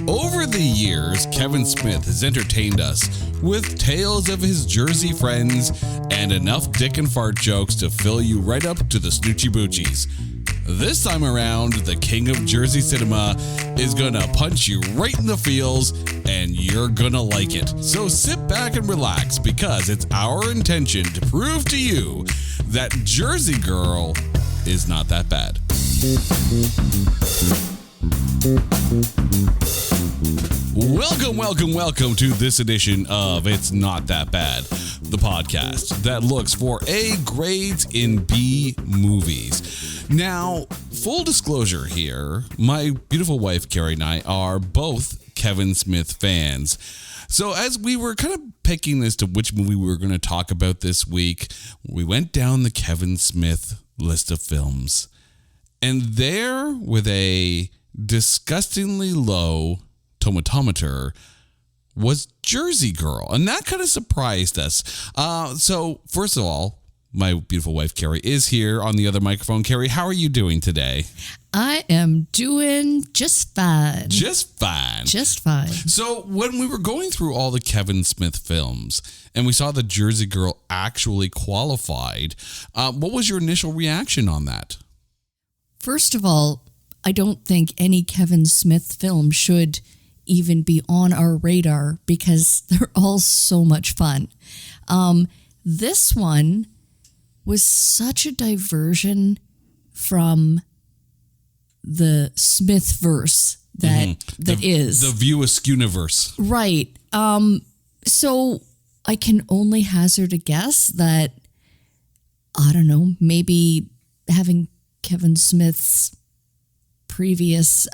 Over the years, Kevin Smith has entertained us with tales of his Jersey friends and enough dick and fart jokes to fill you right up to the snoochie boochies. This time around, the king of Jersey cinema is gonna punch you right in the feels, and you're gonna like it. So sit back and relax, because it's our intention to prove to you that Jersey Girl is not that bad. Welcome to this edition of It's Not That Bad, the podcast that looks for A grades in B movies. Now, full disclosure here, my beautiful wife Carrie and I are both Kevin Smith fans. So as we were kind of picking as to which movie we were going to talk about this week, we went down the Kevin Smith list of films. And there, with a disgustingly low tomatometer, was Jersey Girl. And that kind of surprised us. So first of all, my beautiful wife, Carrie, is here on the other microphone. Carrie, how are you doing today? I am doing just fine. Just fine. So when we were going through all the Kevin Smith films and we saw the Jersey Girl actually qualified, what was your initial reaction on that? First of all, I don't think any Kevin Smith film should even be on our radar because they're all so much fun. This one was such a diversion from the Smith verse that is the View Askew-niverse. Right. So I can only hazard a guess that, I don't know, maybe having Kevin Smith's previous,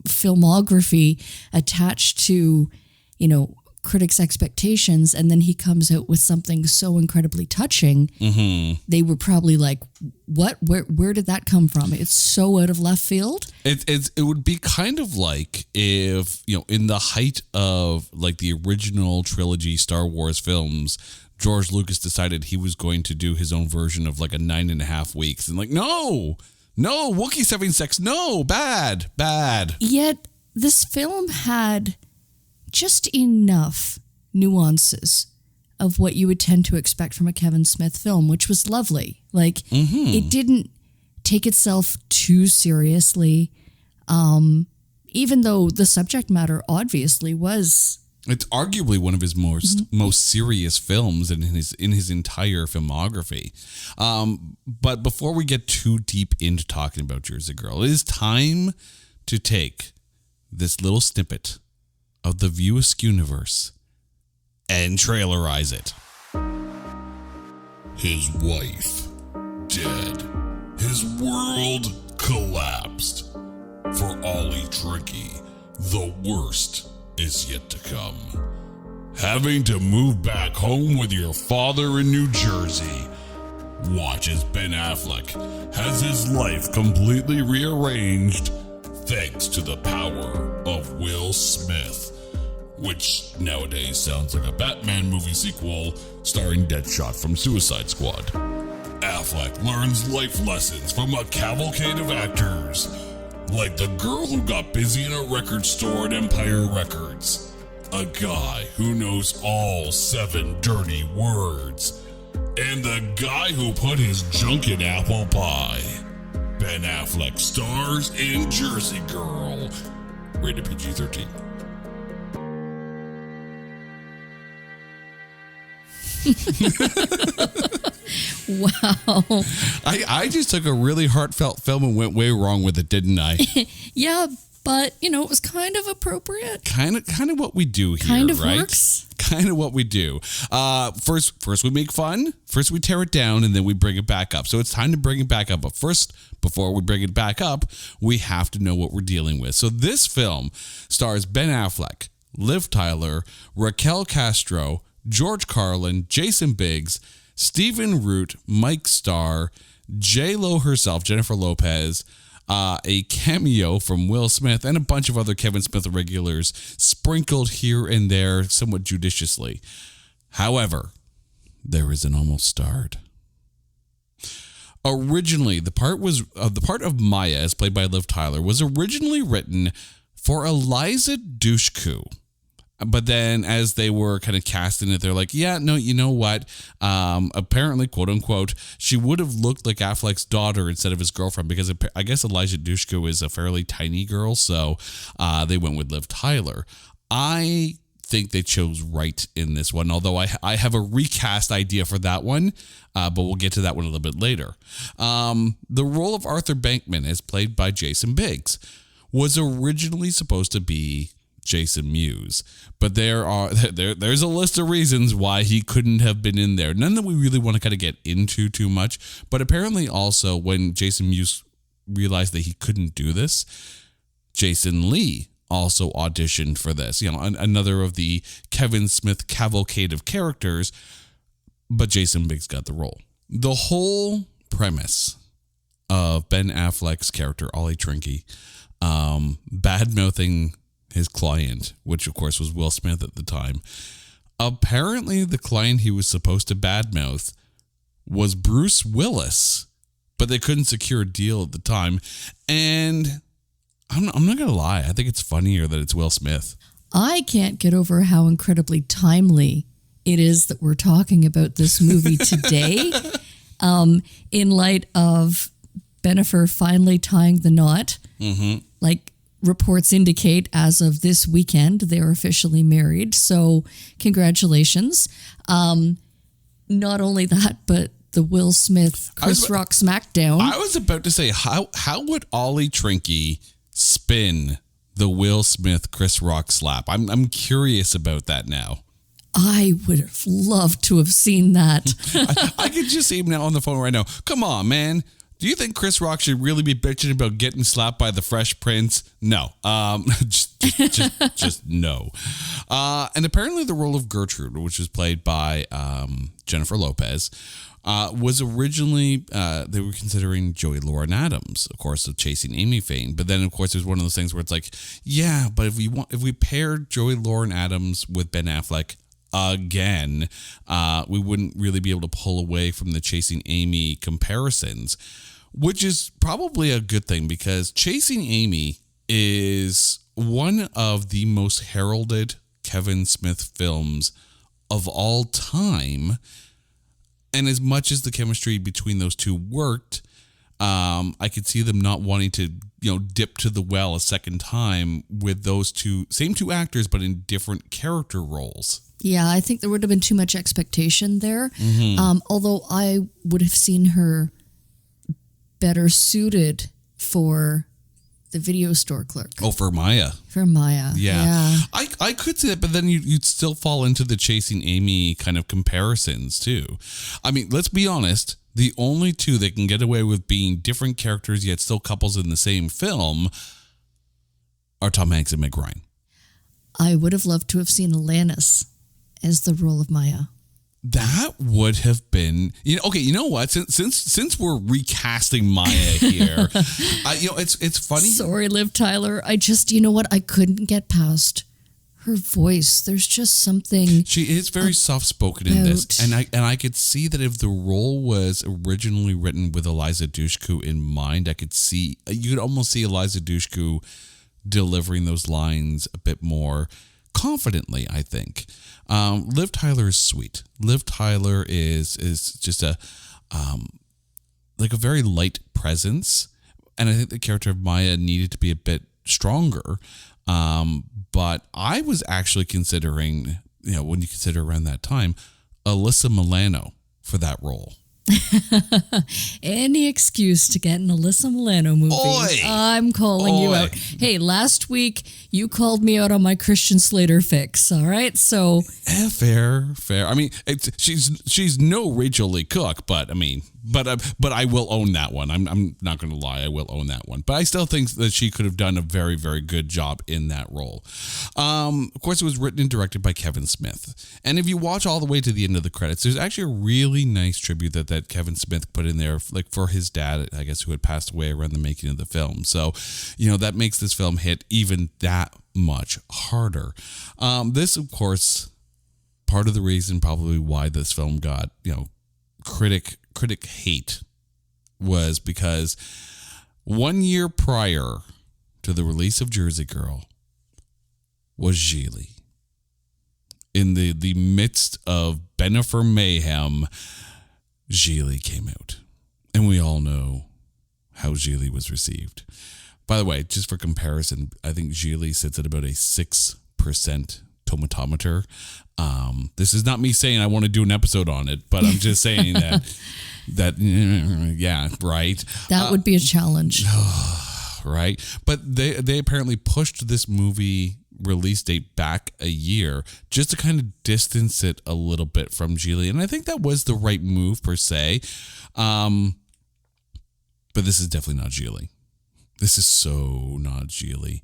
filmography attached to, critics' expectations, and then he comes out with something so incredibly touching, they were probably like, what? Where did that come from? It's so out of left field. It would be kind of like if, in the height of like the original trilogy Star Wars films, George Lucas decided he was going to do his own version of like a 9.5 weeks. And like, no, Wookiees having sex. No, bad. Yet this film had just enough nuances of what you would tend to expect from a Kevin Smith film, which was lovely. Like, It didn't take itself too seriously, even though the subject matter obviously was. It's arguably one of his most serious films in his entire filmography. But before we get too deep into talking about Jersey Girl, it is time to take this little snippet of the View Askew-niverse and trailerize it. His wife dead. His world collapsed. For Ollie Tricky, the worst is yet to come. Having to move back home with your father in New Jersey. Watch as Ben Affleck has his life completely rearranged thanks to the power of Will Smith, which nowadays sounds like a Batman movie sequel starring Deadshot from Suicide Squad. Affleck learns life lessons from a cavalcade of actors, like the girl who got busy in a record store at Empire Records, a guy who knows all 7 dirty words, and the guy who put his junk in apple pie. Ben Affleck stars in Jersey Girl, rated PG-13. Wow. I just took a really heartfelt film and went way wrong with it, didn't I? Yeah, but, it was kind of appropriate. Kind of what we do here, kind of right? Works. Kind of what we do. First we make fun. First we tear it down, and then we bring it back up. So it's time to bring it back up. But first, before we bring it back up, we have to know what we're dealing with. So this film stars Ben Affleck, Liv Tyler, Raquel Castro, George Carlin, Jason Biggs, Stephen Root, Mike Starr, J-Lo herself, Jennifer Lopez, a cameo from Will Smith, and a bunch of other Kevin Smith regulars sprinkled here and there somewhat judiciously. However, there is an almost starred. Originally, the part of Maya, as played by Liv Tyler, was originally written for Eliza Dushku. But then as they were kind of casting it, they're like, yeah, no, you know what? Apparently, quote unquote, she would have looked like Affleck's daughter instead of his girlfriend, because I guess Eliza Dushku is a fairly tiny girl. So they went with Liv Tyler. I think they chose right in this one, although I have a recast idea for that one, but we'll get to that one a little bit later. The role of Arthur Bankman, as played by Jason Biggs, was originally supposed to be Jason Mewes, but there's a list of reasons why he couldn't have been in there. None that we really want to kind of get into too much, but apparently also when Jason Mewes realized that he couldn't do this, Jason Lee also auditioned for this. Another of the Kevin Smith cavalcade of characters, but Jason Biggs got the role. The whole premise of Ben Affleck's character, Ollie Trinke, bad-mouthing his client, which of course was Will Smith at the time. Apparently the client he was supposed to badmouth was Bruce Willis, but they couldn't secure a deal at the time. And I'm not going to lie, I think it's funnier that it's Will Smith. I can't get over how incredibly timely it is that we're talking about this movie today, in light of Bennifer finally tying the knot. Mm-hmm. Like reports indicate, as of this weekend, they're officially married. So congratulations. Not only that, but the Will Smith, Chris Rock smackdown. I was about to say, how would Ollie Trinke spin the Will Smith, Chris Rock slap? I'm curious about that now. I would have loved to have seen that. I could just see him now on the phone right now. Come on, man. Do you think Chris Rock should really be bitching about getting slapped by the Fresh Prince? No. Just no. And apparently the role of Gertrude, which was played by Jennifer Lopez, was originally, they were considering Joey Lauren Adams, of course, of Chasing Amy fame. But then, of course, there's one of those things where it's like, yeah, but if we paired Joey Lauren Adams with Ben Affleck again, we wouldn't really be able to pull away from the Chasing Amy comparisons, which is probably a good thing, because Chasing Amy is one of the most heralded Kevin Smith films of all time. And as much as the chemistry between those two worked, I could see them not wanting to, dip to the well a second time with those same two actors, but in different character roles. Yeah, I think there would have been too much expectation there. Mm-hmm. Although I would have seen her better suited for the video store clerk. Oh, for Maya. For Maya. Yeah. I could see that, but then you'd still fall into the Chasing Amy kind of comparisons too. I mean, let's be honest. The only two that can get away with being different characters yet still couples in the same film are Tom Hanks and Meg Ryan. I would have loved to have seen Alanis as the role of Maya. That would have been, okay. You know what? Since we're recasting Maya here, it's funny. Sorry, Liv Tyler. I just, I couldn't get past her voice. There's just something. She is very soft spoken in this, and I could see that if the role was originally written with Eliza Dushku in mind, you could almost see Eliza Dushku delivering those lines a bit more confidently, I think. Liv Tyler is sweet. Liv Tyler is just a very light presence, and I think the character of Maya needed to be a bit stronger. But I was actually considering, when you consider around that time, Alyssa Milano for that role. Any excuse to get an Alyssa Milano movie. Oy! I'm calling you out. Hey, last week you called me out on my Christian Slater fix. All right, so fair. I mean, she's no Rachel Lee Cook, but I mean, but I will own that one. I'm not going to lie, I will own that one. But I still think that she could have done a very, very good job in that role. Of course, it was written and directed by Kevin Smith. And if you watch all the way to the end of the credits, there's actually a really nice tribute that Kevin Smith put in there, like for his dad, I guess, who had passed away around the making of the film. So, that makes this film hit even that much harder. This, of course, part of the reason probably why this film got, critic hate was because 1 year prior to the release of Jersey Girl was Gigli. In the midst of Bennifer mayhem, Gigli came out. And we all know how Gigli was received. By the way, just for comparison, I think Gigli sits at about a 6% tomatometer. This is not me saying I want to do an episode on it, but I'm just saying that yeah, right. That would be a challenge. Right. But they apparently pushed this movie release date back a year just to kind of distance it a little bit from Gigli. And I think that was the right move per se. But this is definitely not Gigli. This is so not Gigli.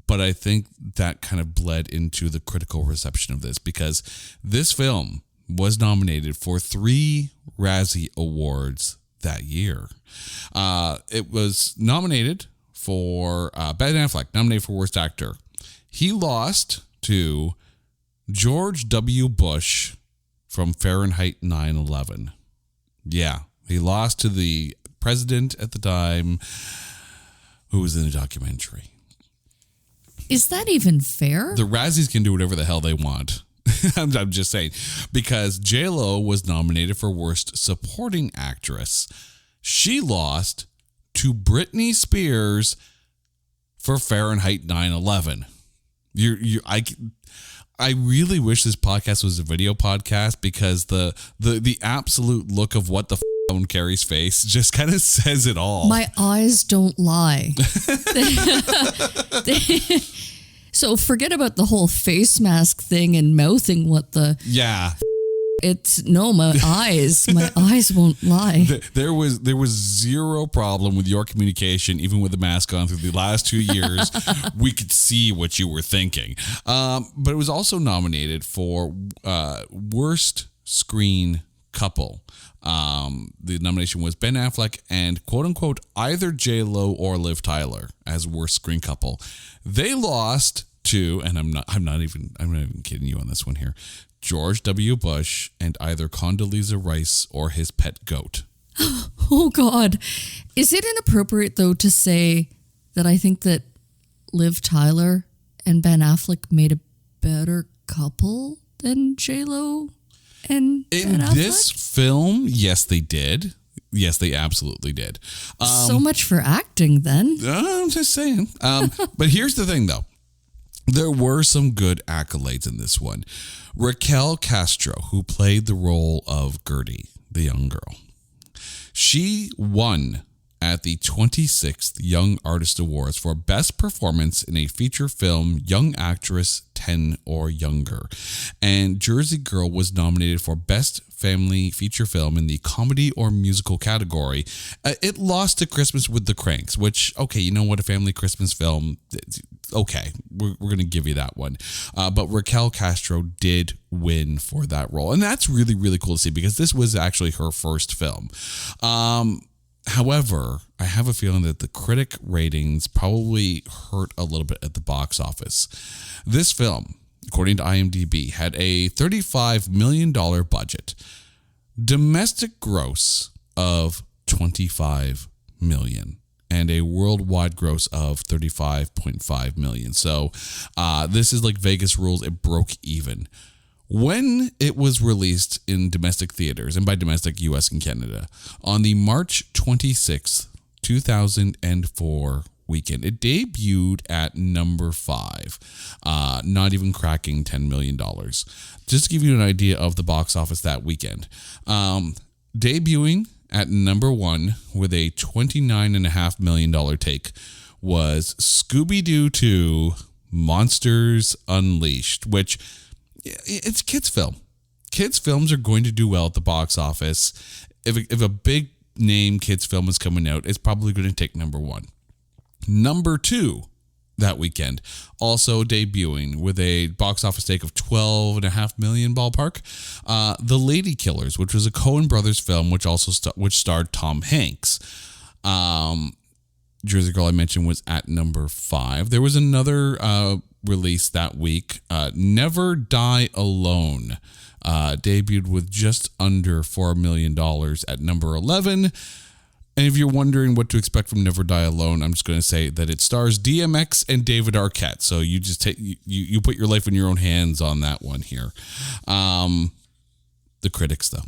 But I think that kind of bled into the critical reception of this because this film was nominated for 3 Razzie Awards that year. It was nominated for Ben Affleck, nominated for Worst Actor. He lost to George W. Bush from Fahrenheit 9/11. Yeah, he lost to the president at the time who was in the documentary. Is that even fair? The Razzies can do whatever the hell they want. I'm just saying. Because J-Lo was nominated for Worst Supporting Actress. She lost to Britney Spears for Fahrenheit 9/11. I really wish this podcast was a video podcast because the absolute look of what the on Carrie's face just kind of says it all. My eyes don't lie. So forget about the whole face mask thing and mouthing what the... Yeah. It's no, my eyes won't lie. There was zero problem with your communication, even with the mask on through the last 2 years. We could see what you were thinking. But it was also nominated for Worst Screen Couple. The nomination was Ben Affleck and quote unquote either J-Lo or Liv Tyler as Worst Screen Couple. They lost to, and I'm not even kidding you on this one here, George W. Bush and either Condoleezza Rice or his pet goat. Oh God. Is it inappropriate though to say that I think that Liv Tyler and Ben Affleck made a better couple than J-Lo and Ben Affleck? In this film, yes, they did. Yes, they absolutely did. So much for acting then. I'm just saying. But here's the thing, though. There were some good accolades in this one. Raquel Castro, who played the role of Gertie, the young girl, she won at the 26th Young Artist Awards for Best Performance in a Feature Film, Young Actress 10 or Younger. And Jersey Girl was nominated for Best Family Feature Film in the Comedy or Musical category. It lost to Christmas with the Cranks, which, okay, you know what, a family Christmas film, okay, we're going to give you that one. But Raquel Castro did win for that role. And that's really, really cool to see because this was actually her first film. However, I have a feeling that the critic ratings probably hurt a little bit at the box office. This film, according to IMDb, had a $35 million budget, domestic gross of $25 million, and a worldwide gross of $35.5 million. So this is like Vegas rules. It broke even. When it was released in domestic theaters, and by domestic, US and Canada, on the March 26th, 2004 weekend, it debuted at number 5, not even cracking $10 million. Just to give you an idea of the box office that weekend. Debuting at number 1 with a $29.5 million take was Scooby-Doo 2 Monsters Unleashed, which... it's a kids' film. Kids' films are going to do well at the box office. If a big name kids' film is coming out, it's probably going to take number 1. Number 2 that weekend, also debuting with a box office take of $12.5 million ballpark. The Lady Killers, which was a Coen Brothers film, which starred Tom Hanks. Jersey Girl I mentioned was at number 5. There was another released that week. Never Die Alone debuted with just under $4 million at number 11. And if you're wondering what to expect from Never Die Alone, I'm just going to say that it stars DMX and David Arquette. So you just take you put your life in your own hands on that one here. The critics, though.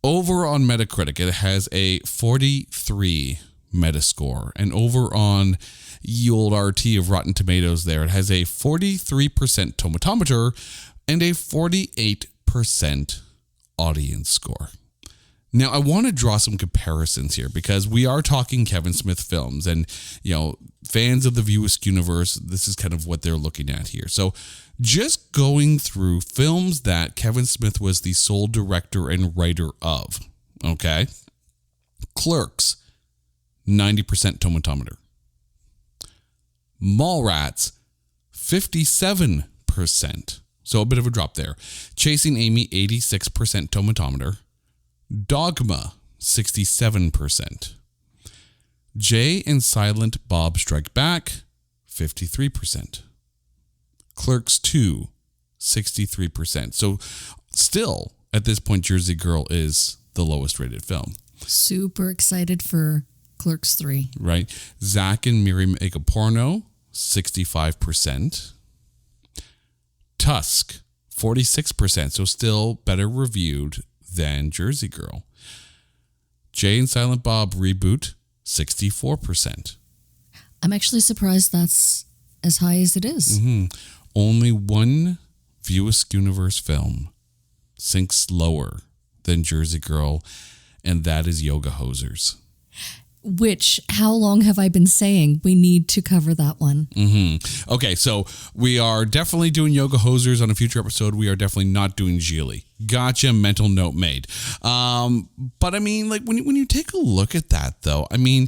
Over on Metacritic, it has a 43 Metascore. And over on ye old RT of Rotten Tomatoes there, it has a 43% tomatometer and a 48% audience score. Now, I want to draw some comparisons here because we are talking Kevin Smith films and, fans of the View Askew universe, this is kind of what they're looking at here. So just going through films that Kevin Smith was the sole director and writer of, okay? Clerks, 90% tomatometer. Mallrats, 57%. So a bit of a drop there. Chasing Amy, 86% tomatometer. Dogma, 67%. Jay and Silent Bob Strike Back, 53%. Clerks 2, 63%. So still, at this point, Jersey Girl is the lowest rated film. Super excited for Clerks 3. Right. Zach and Miri Make a Porno, 65%. Tusk, 46%. So still better reviewed than Jersey Girl. Jay and Silent Bob Reboot, 64%. I'm actually surprised that's as high as it is. Mm-hmm. Only one View Askew universe film sinks lower than Jersey Girl, and that is Yoga Hosers. Which, how long have I been saying we need to cover that one? Mm-hmm. Okay, so we are definitely doing Yoga Hosers on a future episode. We are definitely not doing Geely. Gotcha, mental note made. But I mean, like when you take a look at that, though, I mean,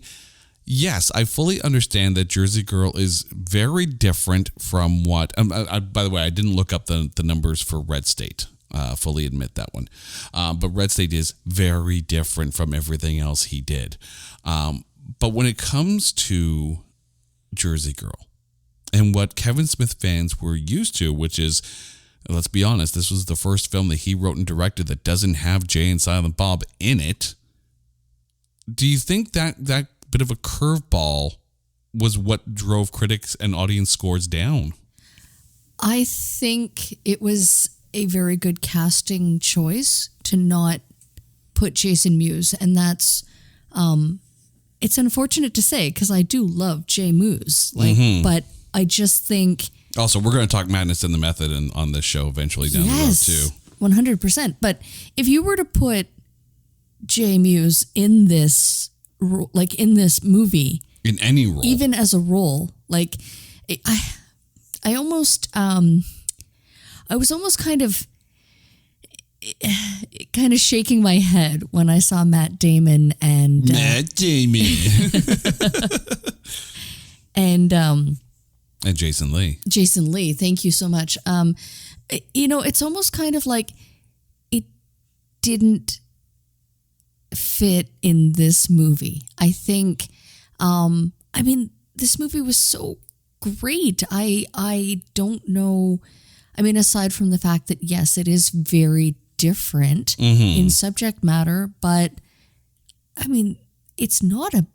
yes, I fully understand that Jersey Girl is very different from what. By the way, I didn't look up the numbers for Red State. Fully admit that one. But Red State is very different from everything else he did. But when it comes to Jersey Girl and what Kevin Smith fans were used to, which is, let's be honest, this was the first film that he wrote and directed that doesn't have Jay and Silent Bob in it. Do you think that bit of a curveball was what drove critics and audience scores down? I think it was a very good casting choice to not put Jason Mewes, and that's it's unfortunate to say because I do love Jay Mewes, but I just think also we're going to talk Madness and the Method on this show eventually down the road too. 100%. But if you were to put Jay Mewes in this movie, in any role, even as a role, like I almost I was almost kind of shaking my head when I saw Matt Damon and and Jason Lee. Jason Lee, thank you so much. It's almost kind of like it didn't fit in this movie. I think, this movie was so great. I don't know. I mean, aside from the fact that, yes, it is very different in subject matter, but I mean, it's not a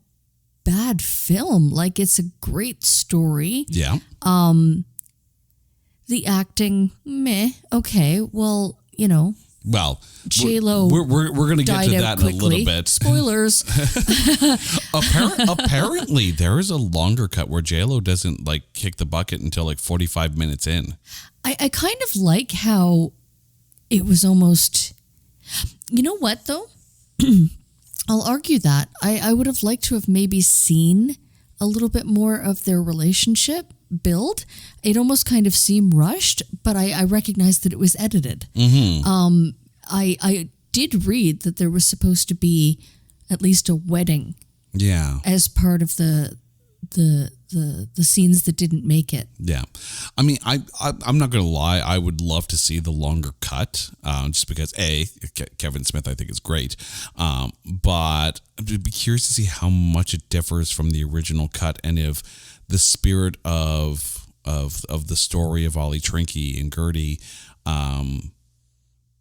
bad film. Like, it's a great story. Yeah. The acting, meh. Okay, well, Well, J-Lo we're going to get to that in a little bit. Spoilers. Apparently, there is a longer cut where J-Lo doesn't kick the bucket until 45 minutes in. I kind of like how it was almost. You know what though? I'll argue that I would have liked to have maybe seen a little bit more of their relationship build. It almost kind of seemed rushed, but I recognized that it was edited. I did read that there was supposed to be at least a wedding. Yeah. As part of the scenes that didn't make it. Yeah. I mean, I'm not going to lie. I would love to see the longer cut just because, Kevin Smith, I think, is great. But I'd be curious to see how much it differs from the original cut and if the spirit of of the story of Ollie Trinky and Gertie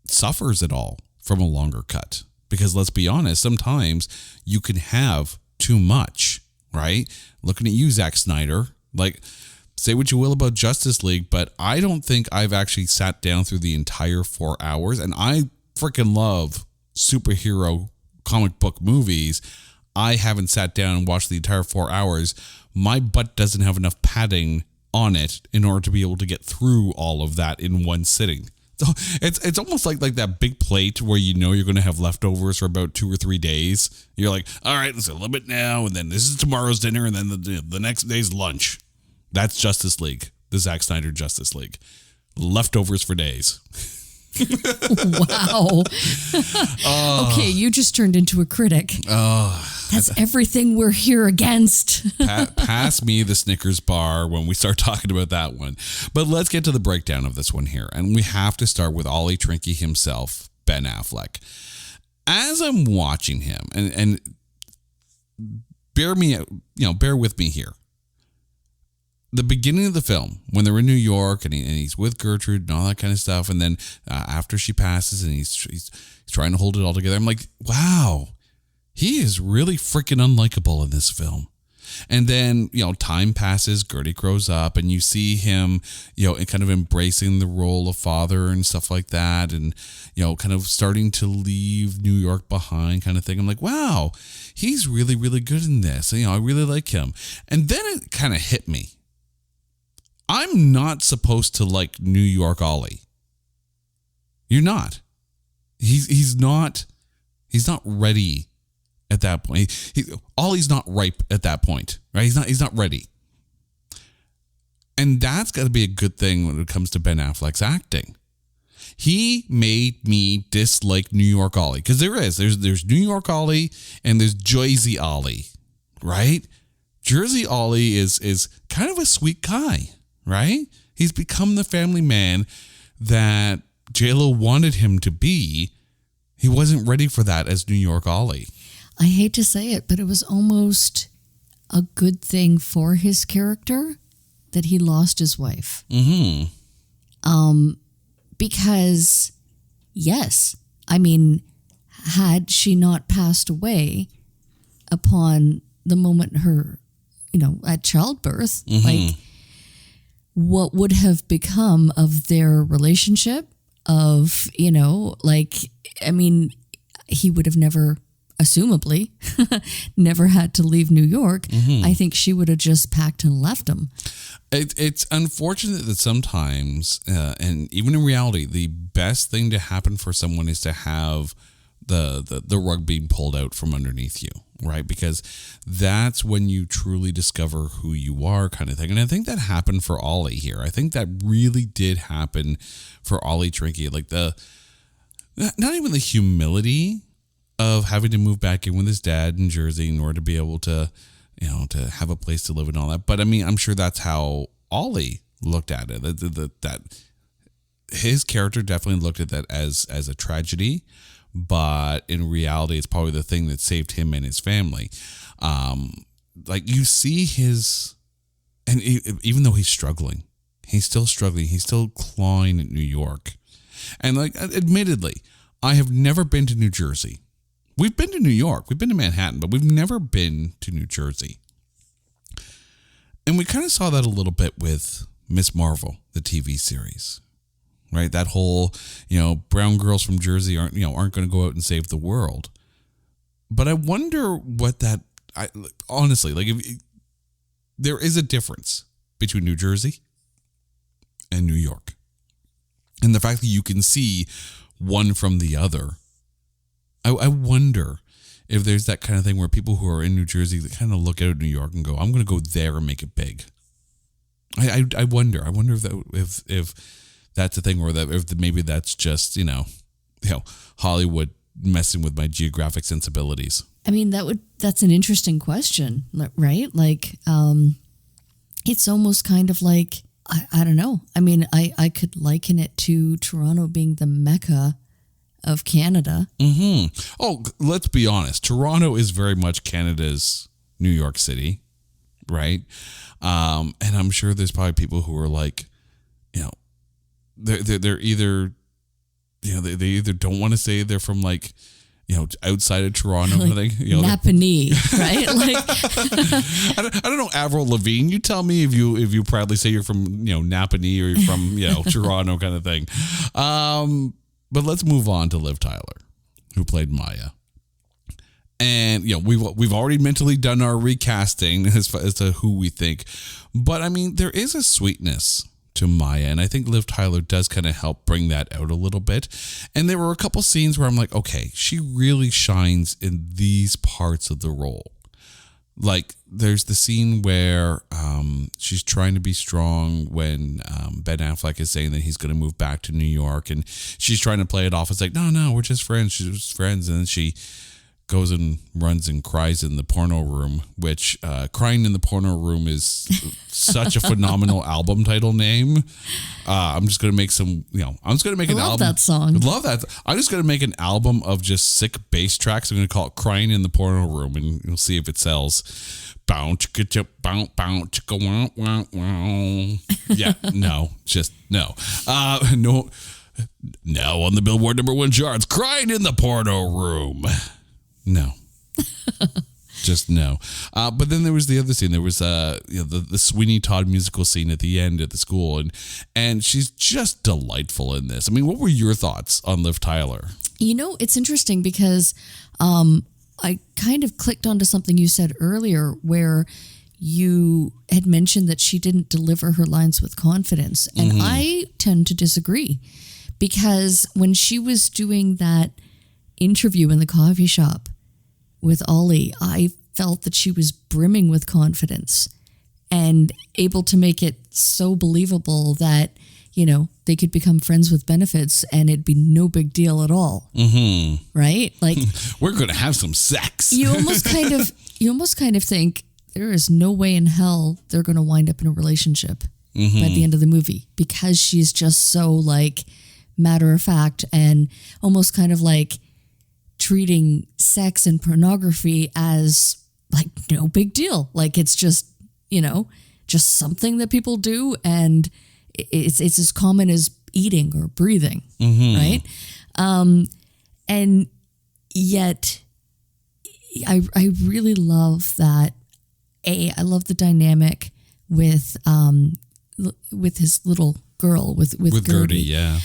suffers at all from a longer cut. Because let's be honest, sometimes you can have too much, right? Looking at you, Zack Snyder, like, say what you will about Justice League, but I don't think I've actually sat down through the entire 4 hours, and I freaking love superhero comic book movies. I haven't sat down and watched the entire 4 hours. My butt doesn't have enough padding on it in order to be able to get through all of that in one sitting. So it's almost like that big plate where you know you're going to have leftovers for about 2 or 3 days. You're like, all right, let's a little bit now, and then this is tomorrow's dinner, and then the next day's lunch. That's Justice League, the Zack Snyder Justice League. Leftovers for days. Wow. Okay, you just turned into a critic. That's everything we're here against. Pass me the Snickers bar when we start talking about that one. But let's get to the breakdown of this one here. And we have to start with Ollie Trinky himself, Ben Affleck. As I'm watching him, and bear with me here. The beginning of the film, when they're in New York and he's with Gertrude and all that kind of stuff, and then after she passes and he's trying to hold it all together, I'm like, wow, he is really freaking unlikable in this film. And then, time passes, Gertie grows up, and you see him, kind of embracing the role of father and stuff like that, and, kind of starting to leave New York behind kind of thing. I'm like, wow, he's really, really good in this. And, I really like him. And then it kind of hit me. I'm not supposed to like New York Ollie. You're not. He's not ready at that point. Ollie's not ripe at that point, right? He's not ready. And that's got to be a good thing when it comes to Ben Affleck's acting. He made me dislike New York Ollie, because there's New York Ollie and there's Jersey Ollie, right? Jersey Ollie is kind of a sweet guy. Right? He's become the family man that J-Lo wanted him to be. He wasn't ready for that as New York Ollie. I hate to say it, but it was almost a good thing for his character that he lost his wife. Mm-hmm. Because, yes, I mean, had she not passed away upon the moment her, at childbirth, mm-hmm. like, what would have become of their relationship he would have never, assumably, never had to leave New York. Mm-hmm. I think she would have just packed and left him. It's unfortunate that sometimes, and even in reality, the best thing to happen for someone is to have the rug being pulled out from underneath you, right? Because that's when you truly discover who you are, kind of thing. And I think that happened for Ollie here. I think that really did happen for Ollie Trinky. Like not even the humility of having to move back in with his dad in Jersey in order to be able to, to have a place to live and all that. But I mean, I'm sure that's how Ollie looked at it. That his character definitely looked at that as a tragedy. But in reality, it's probably the thing that saved him and his family. You see and even though he's struggling, he's still struggling. He's still clawing at New York. And admittedly, I have never been to New Jersey. We've been to New York. We've been to Manhattan, but we've never been to New Jersey. And we kind of saw that a little bit with Miss Marvel, the TV series. Right, that whole, brown girls from Jersey aren't going to go out and save the world. But I wonder what honestly, if there is a difference between New Jersey and New York, and the fact that you can see one from the other. I wonder if there's that kind of thing where people who are in New Jersey that kind of look out at New York and go, "I'm going to go there and make it big." I wonder if that's a thing, or that if maybe that's just Hollywood messing with my geographic sensibilities. I mean, that's an interesting question, right? It's almost kind of like, I don't know. I mean, I could liken it to Toronto being the Mecca of Canada. Mm-hmm. Oh, let's be honest. Toronto is very much Canada's New York City. right? And I'm sure there's probably people who are like, you know, they're either, you know, they either don't want to say they're from like, you know, outside of Toronto, like thing, you know, Napanee, right? Like, I don't know, Avril Lavigne. You tell me if you proudly say you're from, you know, Napanee or you're from, you know, Toronto kind of thing. But let's move on to Liv Tyler, who played Maya. And, you know, we've already mentally done our recasting as to who we think. But, I mean, there is a sweetness to Maya, and I think Liv Tyler does kind of help bring that out a little bit. And there were a couple scenes where I'm like, okay, she really shines in these parts of the role. Like, there's the scene where she's trying to be strong when Ben Affleck is saying that he's going to move back to New York, and she's trying to play it off as like, no, we're just friends. She's just friends. And then she goes and runs and cries in the porno room, which crying in the porno room is such a phenomenal album title name. I'm just going to make some, you know, I'm just going to make an album. love that song. Love that. I'm just going to make an album of just sick bass tracks. I'm going to call it Crying in the Porno Room, and you'll see if it sells. Bounce, bounce, bounce, wow, wow, wow. Yeah, no, just no. No. Now on the Billboard #1 charts, Crying in the Porno Room. No, just no. But then there was the other scene. There was you know, the Sweeney Todd musical scene at the end at the school, and she's just delightful in this. I mean, what were your thoughts on Liv Tyler? You know, it's interesting because I kind of clicked onto something you said earlier where you had mentioned that she didn't deliver her lines with confidence, and I tend to disagree because when she was doing that interview in the coffee shop with Ollie, I felt that she was brimming with confidence and able to make it so believable that, you know, they could become friends with benefits and it'd be no big deal at all. Right? Like, we're going to have some sex. you almost kind of think there is no way in hell they're going to wind up in a relationship by the end of the movie, because she's just so like matter of fact and almost kind of like treating sex and pornography as like no big deal. Like it's just, you know, just something that people do, and it's as common as eating or breathing, right? And yet I really love that. I love the dynamic with his little girl with Gertie, yeah.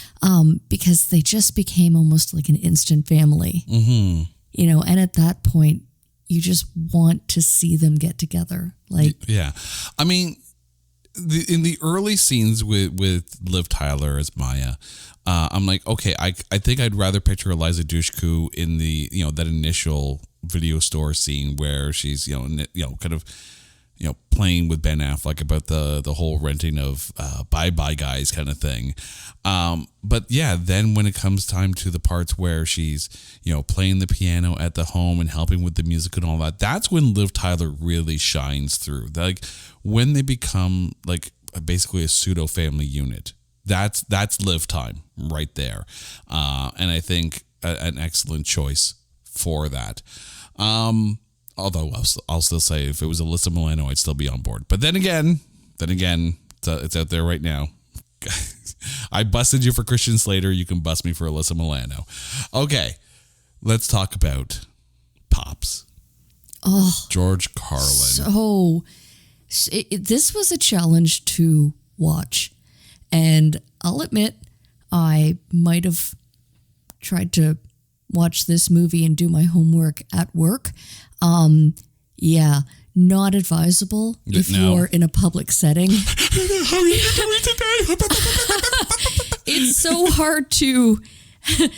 Because they just became almost like an instant family, you know. And at that point, you just want to see them get together. Like, yeah, I mean, in the early scenes with Liv Tyler as Maya, I'm like, okay, I think I'd rather picture Eliza Dushku in the, you know, that initial video store scene where she's, you know, kind of, you know, playing with Ben Affleck about the whole renting of Bye Bye Guys kind of thing. But yeah, then when it comes time to the parts where she's, you know, playing the piano at the home and helping with the music and all that, that's when Liv Tyler really shines through. Like when they become like basically a pseudo family unit, that's Liv time right there. And I think an excellent choice for that. Although I'll still say if it was Alyssa Milano, I'd still be on board. But then again, it's out there right now. I busted you for Christian Slater. You can bust me for Alyssa Milano. Okay, let's talk about Pops. Oh, George Carlin. So this was a challenge to watch. And I'll admit, I might have tried to watch this movie and do my homework at work. Yeah, not advisable if you're in a public setting. How are you doing today? It's so hard to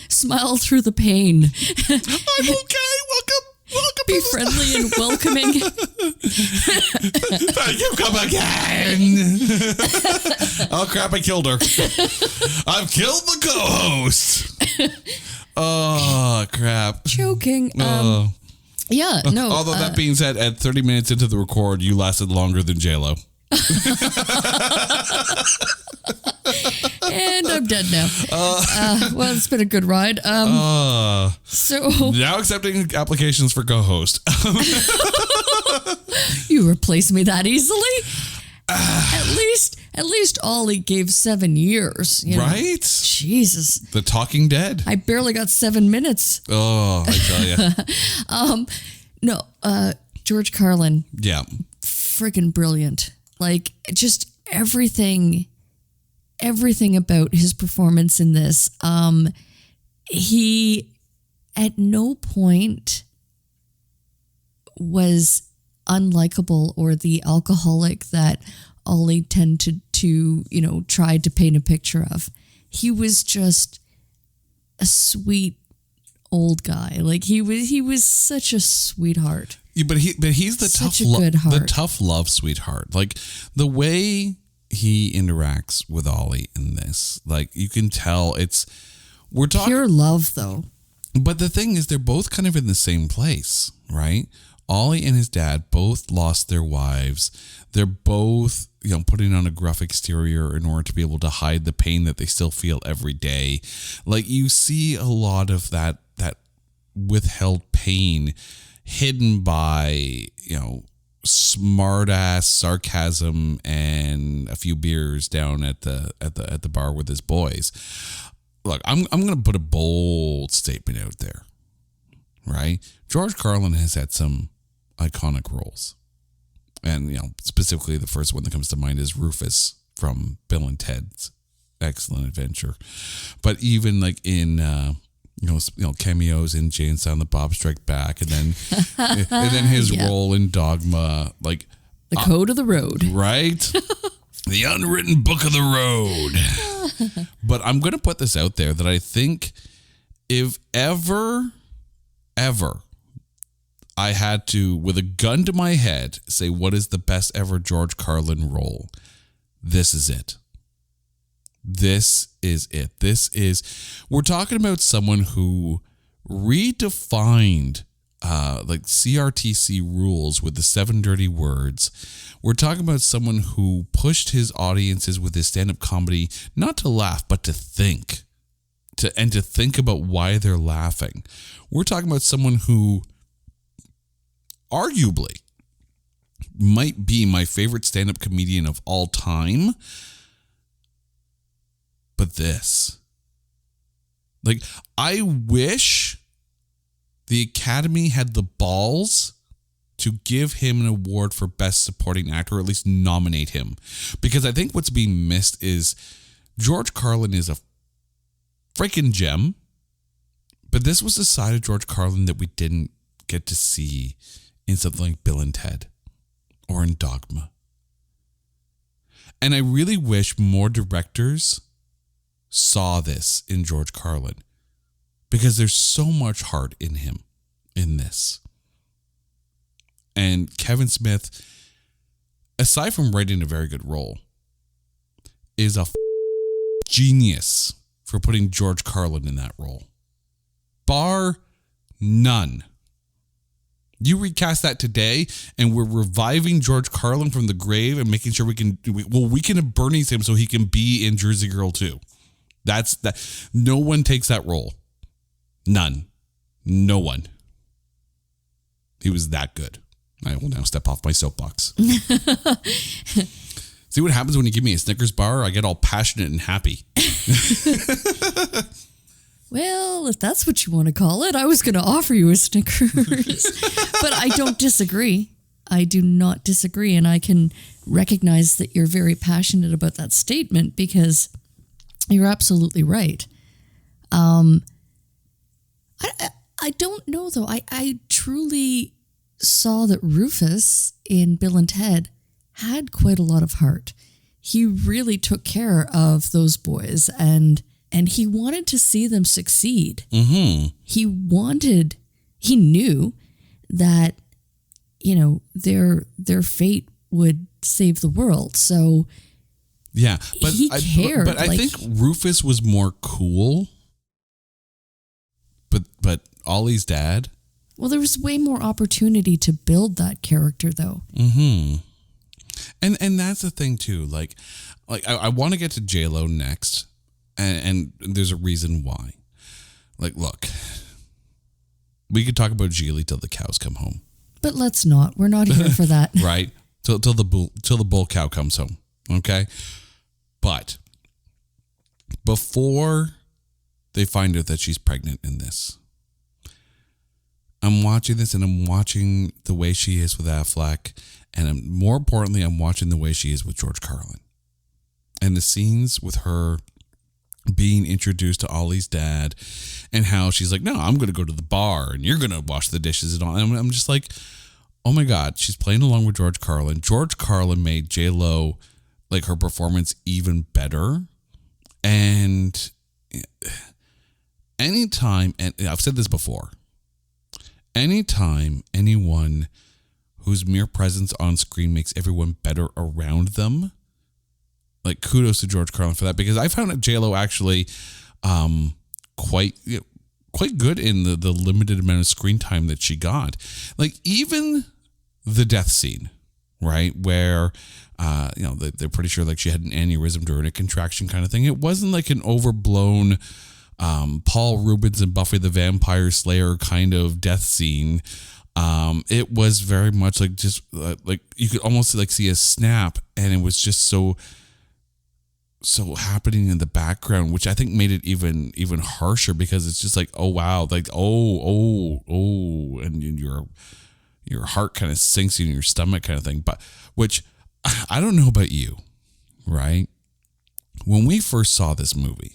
smile through the pain. I'm okay. Welcome. Be friendly and welcoming. Thank you. Come again. Oh crap! I killed her. I've killed the co-host. Oh crap! Choking. Yeah, no. Although that being said, at 30 minutes into the record, you lasted longer than J-Lo. And I'm dead now. Well, it's been a good ride. So now accepting applications for co-host. You replace me that easily? At least Ollie gave 7 years. You know? Right? Jesus. The Talking Dead. I barely got 7 minutes. Oh, I tell you. George Carlin, Yeah. friggin' brilliant. Like, just everything about his performance in this. He at no point was unlikable or the alcoholic that Ollie tended to, try to paint a picture of. He was just a sweet old guy. Like he was such a sweetheart. Yeah, but he's the tough love sweetheart. Like the way he interacts with Ollie in this, like you can tell we're talking pure love though. But the thing is, they're both kind of in the same place, right? Ollie and his dad both lost their wives. They're both, putting on a gruff exterior in order to be able to hide the pain that they still feel every day. Like you see a lot of that withheld pain hidden by, smart ass sarcasm and a few beers down at the bar with his boys. Look, I'm going to put a bold statement out there, right? George Carlin has had some iconic roles. And, specifically the first one that comes to mind is Rufus from Bill and Ted's Excellent Adventure. But even like in, cameos in Jay and Silent Bob Strike Back, and then his role in Dogma, like the Code of the Road, right? The unwritten book of the road. But I'm going to put this out there that I think if ever I had to, with a gun to my head, say what is the best ever George Carlin role, this is it. This is it. We're talking about someone who redefined like CRTC rules with the 7 dirty words. We're talking about someone who pushed his audiences with his stand-up comedy, not to laugh, but to think, to think about why they're laughing. We're talking about someone who arguably might be my favorite stand-up comedian of all time. But this, like, I wish the Academy had the balls to give him an award for Best Supporting Actor, or at least nominate him. Because I think what's being missed is George Carlin is a freaking gem, but this was the side of George Carlin that we didn't get to see in something like Bill and Ted or in Dogma. And I really wish more directors saw this in George Carlin, because there's so much heart in him in this. And Kevin Smith, aside from writing a very good role, is a genius for putting George Carlin in that role. Bar none. You recast that today, and we're reviving George Carlin from the grave and making sure we can have Bernie's him so he can be in Jersey Girl 2. That's that. No one takes that role. None. No one. He was that good. I will now step off my soapbox. See what happens when you give me a Snickers bar? I get all passionate and happy. Well, if that's what you want to call it, I was going to offer you a Snickers. But I don't disagree. I do not disagree. And I can recognize that you're very passionate about that statement, because you're absolutely right. I don't know, though. I truly saw that Rufus in Bill and Ted had quite a lot of heart. He really took care of those boys, and he wanted to see them succeed. Mm-hmm. He knew that, their fate would save the world. So yeah, but he cared. But I think Rufus was more cool. But Ollie's dad. Well, there was way more opportunity to build that character, though. Mm-hmm. And that's the thing too. Like I want to get to J-Lo next, and there's a reason why. Like, look, we could talk about Geely till the cows come home. But let's not. We're not here for that. Right? Till the bull cow comes home. Okay? But before they find out that she's pregnant in this, I'm watching this and I'm watching the way she is with Affleck. And more importantly, I'm watching the way she is with George Carlin. And the scenes with her being introduced to Ollie's dad and how she's like, no, I'm going to go to the bar and you're going to wash the dishes and all. And I'm just like, oh my God, she's playing along with George Carlin. George Carlin made J-Lo, like, her performance even better. And anytime, and I've said this before, anytime anyone whose mere presence on screen makes everyone better around them, like, kudos to George Carlin for that, because I found that J-Lo actually quite good in the limited amount of screen time that she got. Like, even the death scene, right, where they're pretty sure like she had an aneurysm during a contraction kind of thing. It wasn't like an overblown Paul Rubens and Buffy the Vampire Slayer kind of death scene. It was very much like just like you could almost like see a snap, and it was just so happening in the background, which I think made it even harsher, because it's just like, oh wow, like oh, and your heart kind of sinks in your stomach kind of thing. But which I don't know about you, right? When we first saw this movie,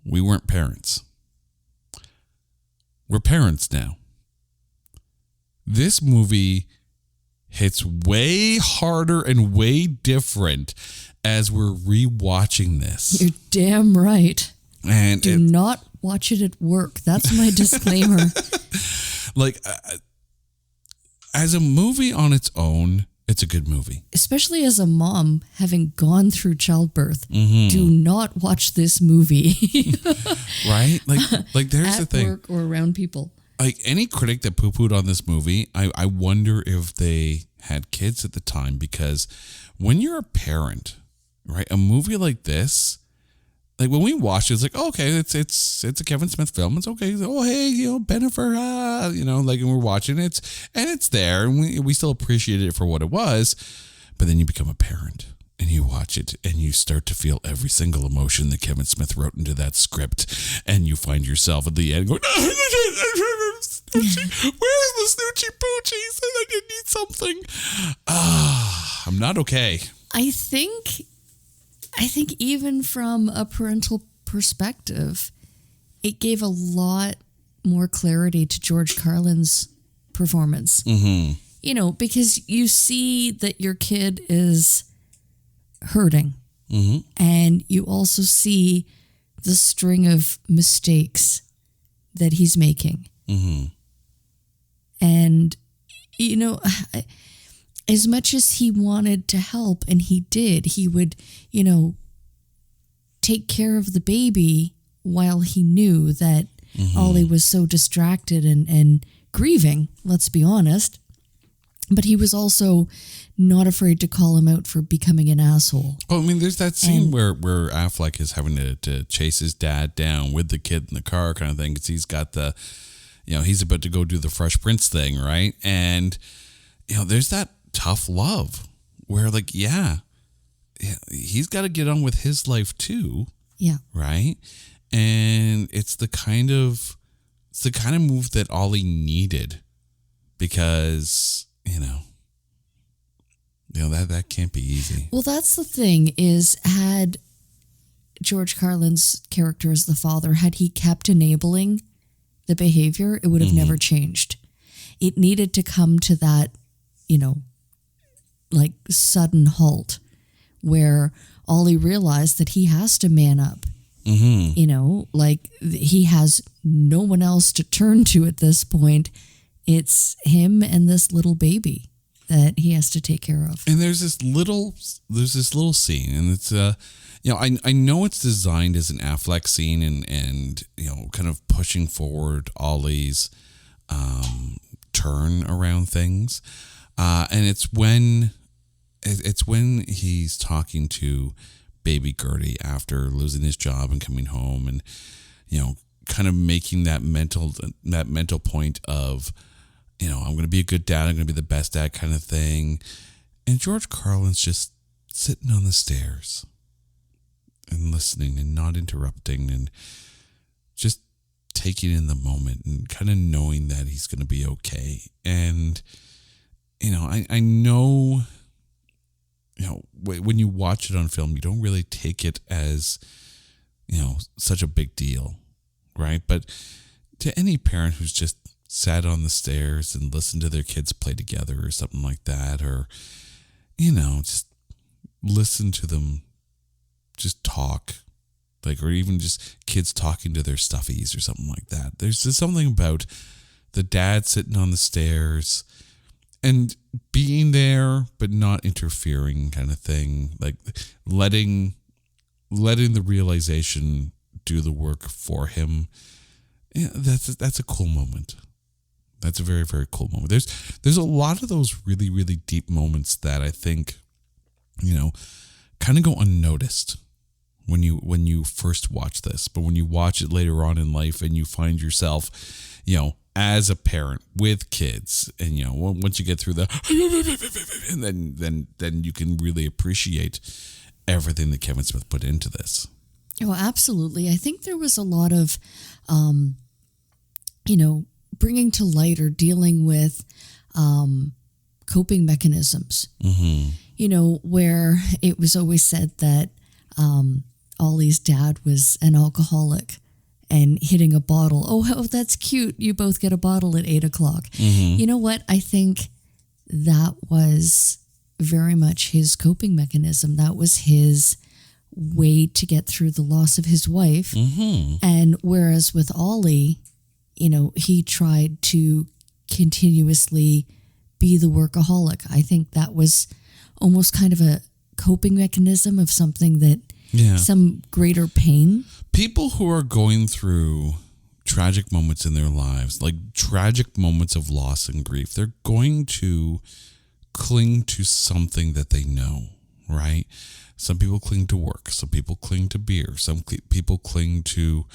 we weren't parents. We're parents now. This movie hits way harder and way different as we're rewatching this. You're damn right. And do not watch it at work. That's my disclaimer. Like, as a movie on its own, it's a good movie. Especially as a mom, having gone through childbirth, do not watch this movie. Right? Like there's the thing. At work or around people. Like, any critic that poo-pooed on this movie, I wonder if they had kids at the time, because when you're a parent, right, a movie like this, like when we watched it, it's like, oh, okay, it's a Kevin Smith film. It's okay. Oh, hey, Bennifer, like, and we're watching it, and it's there, and we still appreciated it for what it was. But then you become a parent and you watch it and you start to feel every single emotion that Kevin Smith wrote into that script, and you find yourself at the end going, where's the snoochie boochies? I need something. I'm not okay. I think even from a parental perspective, it gave a lot more clarity to George Carlin's performance. Mm-hmm. Because you see that your kid is hurting. Mm-hmm. And you also see the string of mistakes that he's making. Mm-hmm. And, as much as he wanted to help, and he did, he would, take care of the baby while he knew that Ollie was so distracted and grieving, let's be honest. But he was also not afraid to call him out for becoming an asshole. Oh, I mean, there's that scene where Affleck is having to chase his dad down with the kid in the car kind of thing, because he's got the, he's about to go do the Fresh Prince thing, right? And, there's that tough love where, like, he's got to get on with his life too. Yeah. Right. And it's the kind of move that Ollie needed, because, that can't be easy. Well, that's the thing, is had George Carlin's character as the father, had he kept enabling the behavior, it would have never changed. It needed to come to that, like, sudden halt where Ollie realized that he has to man up. Like, he has no one else to turn to at this point. It's him and this little baby that he has to take care of. And there's this little scene, and it's I know it's designed as an Affleck scene, and kind of pushing forward Ollie's turn around things, and it's when he's talking to baby Gertie after losing his job and coming home, and kind of making that mental point of, I'm going to be a good dad. I'm going to be the best dad kind of thing. And George Carlin's just sitting on the stairs and listening and not interrupting and just taking in the moment and kind of knowing that he's going to be okay. And, I know, when you watch it on film, you don't really take it as, such a big deal, right? But to any parent who's just sat on the stairs and listened to their kids play together or something like that, or, just listen to them just talk, or even just kids talking to their stuffies or something like that. There's just something about the dad sitting on the stairs and being there, but not interfering kind of thing, like letting the realization do the work for him. Yeah, that's a cool moment. That's a very, very cool moment. There's a lot of those really, really deep moments that I think, kind of go unnoticed when you first watch this. But when you watch it later on in life and you find yourself, as a parent with kids, and once you get through the and then you can really appreciate everything that Kevin Smith put into this. Oh, absolutely. I think there was a lot of bringing to light or dealing with coping mechanisms. Where it was always said that Ollie's dad was an alcoholic and hitting a bottle. Oh, that's cute. You both get a bottle at 8:00. You know what? I think that was very much his coping mechanism. That was his way to get through the loss of his wife. And whereas with Ollie, he tried to continuously be the workaholic. I think that was almost kind of a coping mechanism of something that some greater pain. People who are going through tragic moments in their lives, like tragic moments of loss and grief, they're going to cling to something that they know, right? Some people cling to work. Some people cling to beer. Some people cling to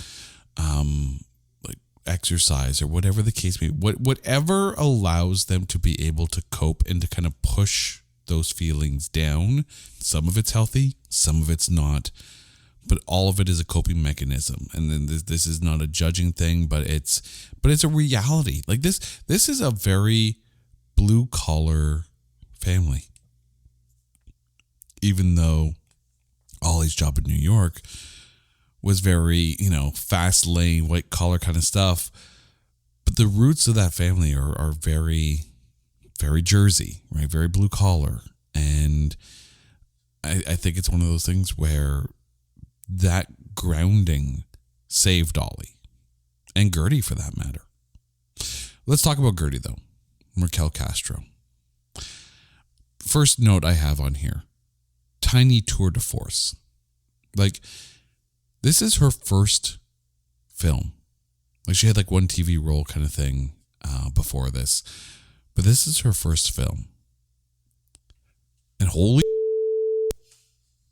exercise or whatever the case may be. Whatever allows them to be able to cope and to kind of push those feelings down. Some of it's healthy, some of it's not, but all of it is a coping mechanism. And then this is not a judging thing, but it's a reality. Like this is a very blue collar family. Even though Ollie's job in New York was very, fast lane, white collar kind of stuff. But the roots of that family are very, very Jersey, right? Very blue collar. And I think it's one of those things where that grounding saved Ollie and Gertie for that matter. Let's talk about Gertie though. Raquel Castro. First note I have on here, tiny tour de force. This is her first film. She had one TV role kind of thing before this. But this is her first film. And holy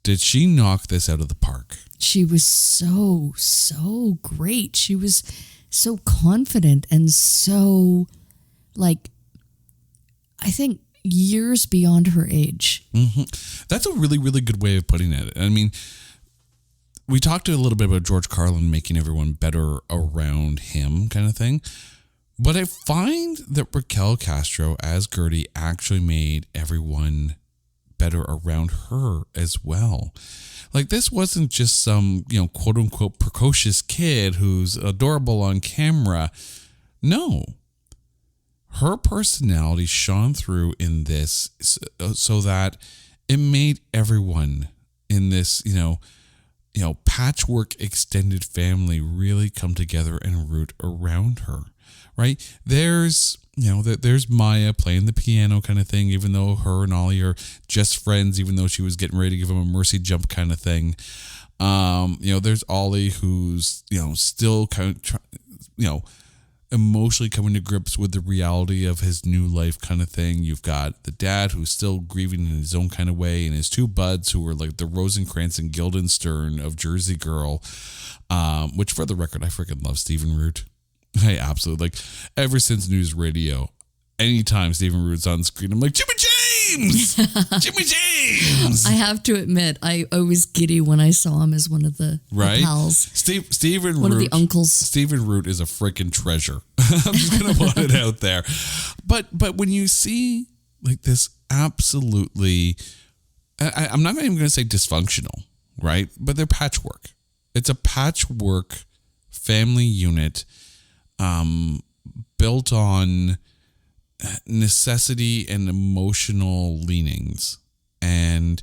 did she knock this out of the park. She was so, so great. She was so confident and so, I think years beyond her age. That's a really, really good way of putting it. I mean, we talked a little bit about George Carlin making everyone better around him kind of thing. But I find that Raquel Castro as Gertie actually made everyone better around her as well. This wasn't just some, quote unquote precocious kid who's adorable on camera. No. Her personality shone through in this so that it made everyone in this, patchwork extended family really come together and root around her, right? There's Maya playing the piano kind of thing, even though her and Ollie are just friends, even though she was getting ready to give him a mercy jump kind of thing. There's Ollie who's, still kind of, emotionally coming to grips with the reality of his new life kind of thing. You've got the dad who's still grieving in his own kind of way, and his two buds who are like the Rosencrantz and Guildenstern of Jersey Girl, which for the record, I freaking love Stephen Root. I absolutely ever since News Radio, anytime Stephen Root's on screen, I'm like, Jimmy James! Jimmy James! I have to admit, I was giddy when I saw him as one of the pals. Stephen one Root, of the uncles. Stephen Root is a freaking treasure. I'm just going to put it out there. But when you see like this absolutely, I'm not even going to say dysfunctional, right? But they're patchwork. It's a patchwork family unit built on necessity and emotional leanings, and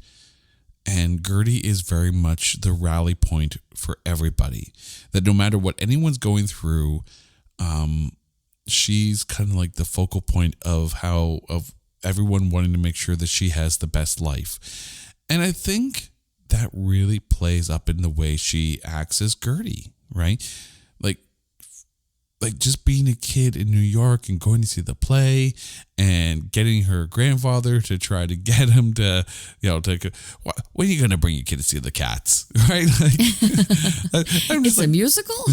Gertie is very much the rally point for everybody, that no matter what anyone's going through, she's kind of like the focal point of everyone wanting to make sure that she has the best life. And I think that really plays up in the way she acts as Gertie, right? Like just being a kid in New York and going to see the play and getting her grandfather to try to get him to, when are you going to bring your kid to see the Cats? Right? It's a musical?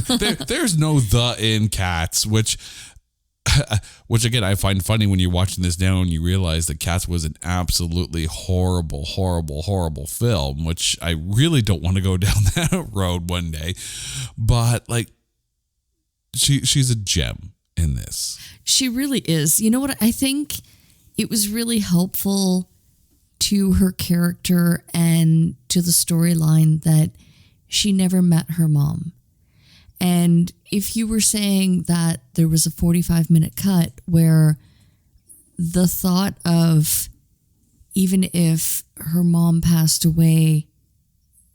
There's no the in Cats, which again, I find funny when you're watching this now and you realize that Cats was an absolutely horrible, horrible, horrible film, which I really don't want to go down that road one day. But like, she's a gem in this. She really is. You know what? I think it was really helpful to her character and to the storyline that she never met her mom. And if you were saying that there was a 45-minute cut where the thought of, even if her mom passed away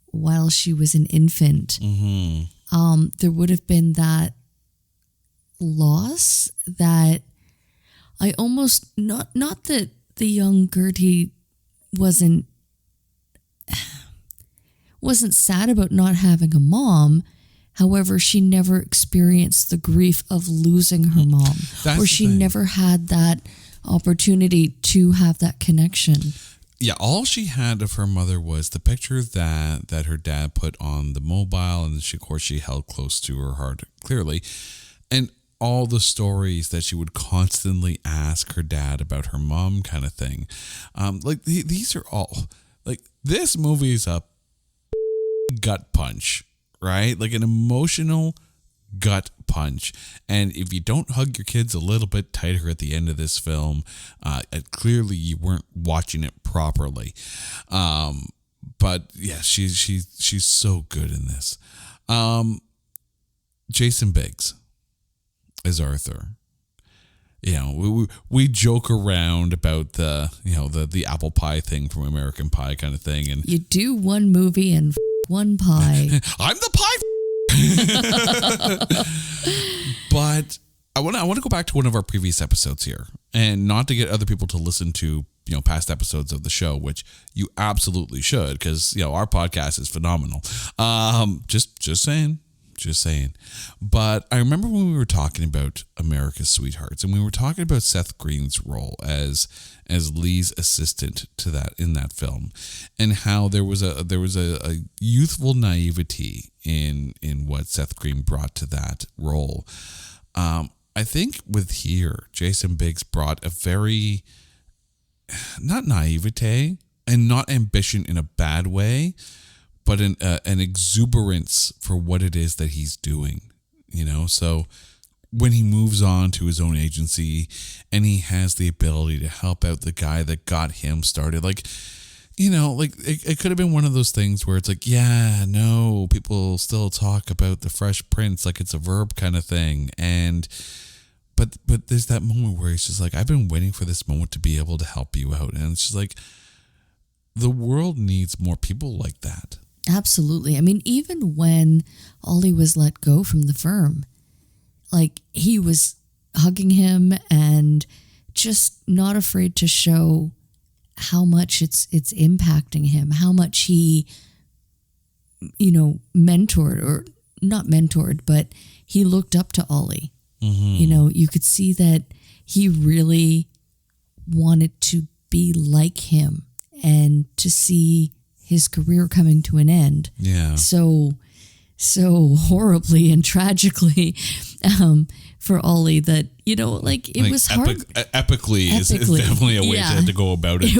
while she was an infant, there would have been that loss that I almost, not that the young Gertie wasn't sad about not having a mom. However, she never experienced the grief of losing her mom, or she never had that opportunity to have that connection. Yeah, all she had of her mother was the picture that her dad put on the mobile, and of course she held close to her heart, clearly. And all the stories that she would constantly ask her dad about her mom, kind of thing. These are all, like, this movie is a gut punch, right? Like an emotional gut punch. And if you don't hug your kids a little bit tighter at the end of this film, clearly you weren't watching it properly. But yeah, she's so good in this. Jason Biggs as Arthur. We joke around about the apple pie thing from American Pie kind of thing, and you do one movie and one pie. I'm the pie. But I want to go back to one of our previous episodes here, and not to get other people to listen to past episodes of the show, which you absolutely should, because our podcast is phenomenal. Just saying. But I remember when we were talking about America's Sweethearts, and we were talking about Seth Green's role as Lee's assistant to that in that film, and how there was a youthful naivety in what Seth Green brought to that role. I think with here, Jason Biggs brought a very, not naivete and not ambition in a bad way, but an exuberance for what it is that he's doing, So when he moves on to his own agency and he has the ability to help out the guy that got him started, it could have been one of those things where it's like, yeah, no, people still talk about the Fresh Prince like it's a verb kind of thing. But there's that moment where he's just like, I've been waiting for this moment to be able to help you out. And it's just like, the world needs more people like that. Absolutely. I mean, even when Ollie was let go from the firm, like, he was hugging him and just not afraid to show how much it's impacting him, how much he, mentored, or not mentored, but he looked up to Ollie. Mm-hmm. You could see that he really wanted to be like him and to see his career coming to an end. Yeah. So so horribly and tragically for Ollie that, like it was hard. Epically is definitely a way to go about it.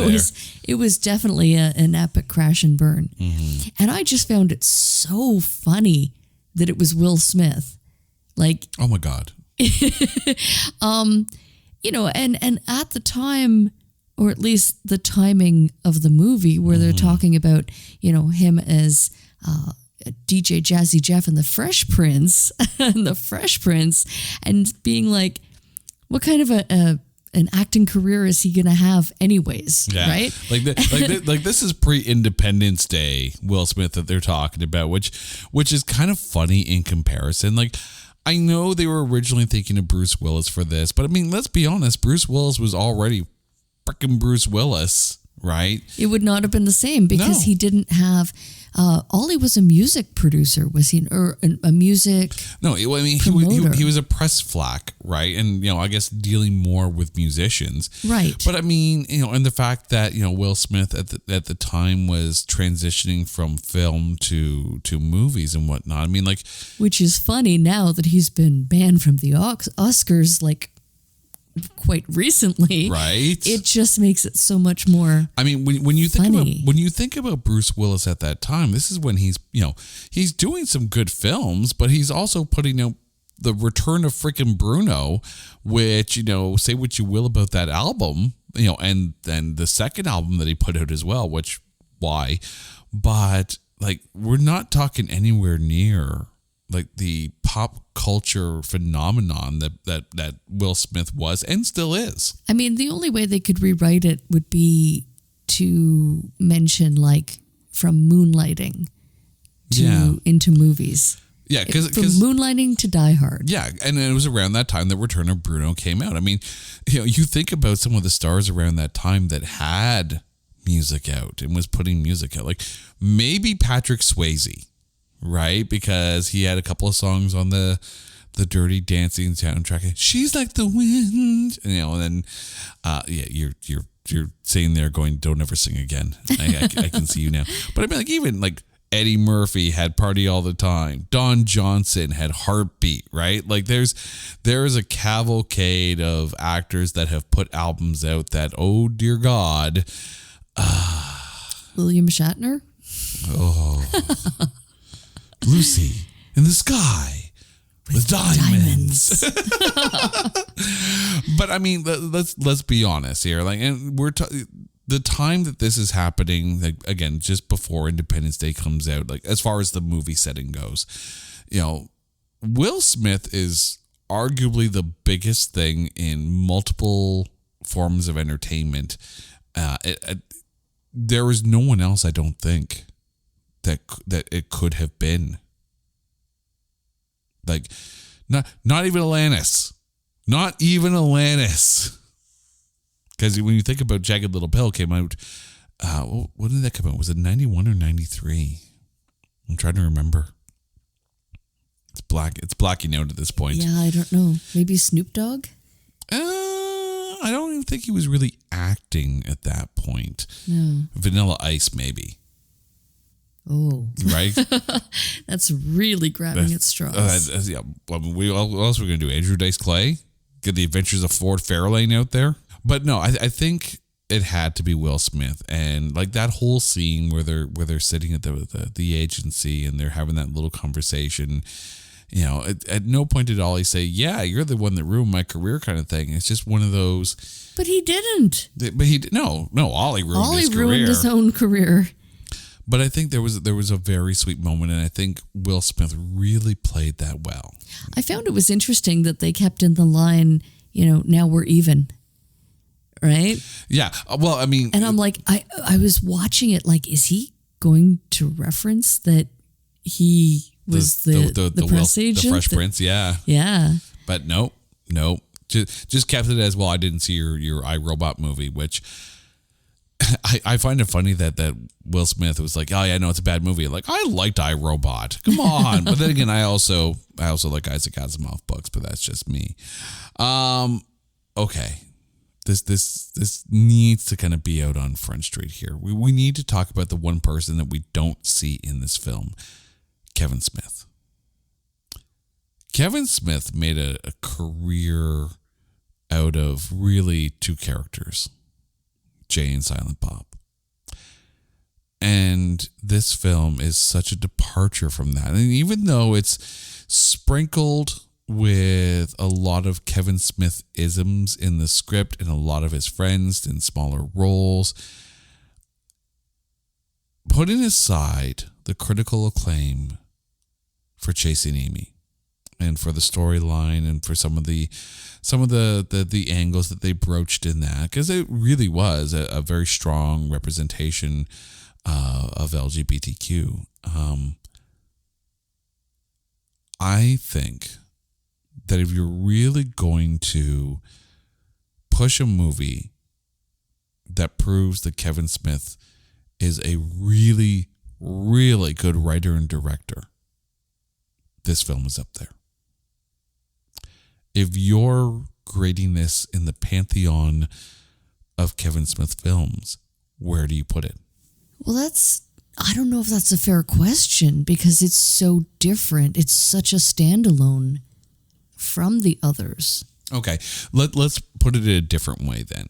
It was definitely an epic crash and burn. Mm-hmm. And I just found it so funny that it was Will Smith. Like, oh my God. And at the time, or at least the timing of the movie where they're talking about, him as DJ Jazzy Jeff and the Fresh Prince and being like, what kind of an acting career is he going to have anyways? Yeah. Right. Like this is pre-Independence Day Will Smith that they're talking about, which is kind of funny in comparison. Like, I know they were originally thinking of Bruce Willis for this, but I mean, let's be honest, Bruce Willis was already freaking Bruce Willis, right? It would not have been the same because he didn't have. Ollie was a music producer, was he? Or a music? No, I mean he was a press flack, right? And I guess dealing more with musicians, right? But I mean, and the fact that Will Smith at the time was transitioning from film to movies and whatnot. I mean, like, which is funny now that he's been banned from the Oscars, like, quite recently, right? It just makes it so much more. I mean, when you think about Bruce Willis at that time, this is when he's he's doing some good films, but he's also putting out the Return of Frickin' Bruno, which say what you will about that album, and then the second album that he put out as well, which why, but like we're not talking anywhere near like the pop culture phenomenon that Will Smith was and still is. I mean, the only way they could rewrite it would be to mention like from moonlighting into movies. Yeah, because from moonlighting to Die Hard. Yeah, and it was around that time that Return of Bruno came out. I mean, you think about some of the stars around that time that had music out and was putting music out, like maybe Patrick Swayze. Right, because he had a couple of songs on the Dirty Dancing soundtrack. She's like the wind, and then you're sitting there going, "Don't ever sing again." I can see you now. But I mean, like even like Eddie Murphy had Party All the Time. Don Johnson had Heartbeat. Right, like there is a cavalcade of actors that have put albums out that, oh dear God, William Shatner. Oh. Lucy in the sky with diamonds. But I mean, let's be honest here. Like, and the time that this is happening, like, again, just before Independence Day comes out, like as far as the movie setting goes, Will Smith is arguably the biggest thing in multiple forms of entertainment. There is no one else, I don't think, that it could have been. Like, not even Alanis. Not even Alanis. Because when you think about Jagged Little Pill came out, when did that come out? Was it 91 or 93? I'm trying to remember. It's blacking out at this point. Yeah, I don't know. Maybe Snoop Dogg? I don't even think he was really acting at that point. No. Vanilla Ice, maybe. Oh. Right? That's really grabbing at straws. Yeah. What else are we going to do? Andrew Dice Clay? Get the Adventures of Ford Fairlane out there? But no, I think it had to be Will Smith. And like that whole scene where they're sitting at the agency and they're having that little conversation, at no point did Ollie say, yeah, you're the one that ruined my career kind of thing. It's just one of those. But he didn't. But Ollie ruined his career. Ollie ruined his own career. But I think there was a very sweet moment, and I think Will Smith really played that well. I found it was interesting that they kept in the line, now we're even, right? Yeah. Well, I mean, and I'm like, I was watching it like, is he going to reference that he was the press agent, the Fresh Prince? Yeah. Yeah. But nope. Just kept it as well. I didn't see your iRobot movie, which. I find it funny that Will Smith was like, oh yeah, no, it's a bad movie. Like, I liked iRobot. Come on. But then again, I also like Isaac Asimov books, but that's just me. Okay. This needs to kind of be out on Front Street here. We need to talk about the one person that we don't see in this film. Kevin Smith. Kevin Smith made a career out of really two characters, Jay and Silent Bob. And this film is such a departure from that. And even though it's sprinkled with a lot of Kevin Smith isms in the script and a lot of his friends in smaller roles, putting aside the critical acclaim for Chasing Amy and for the storyline and for some of the angles that they broached in that, because it really was a very strong representation of LGBTQ. I think that if you're really going to push a movie that proves that Kevin Smith is a really, really good writer and director, this film is up there. If you're grading this in the pantheon of Kevin Smith films, where do you put it? Well, I don't know if that's a fair question because it's so different. It's such a standalone from the others. Okay, let's put it in a different way then.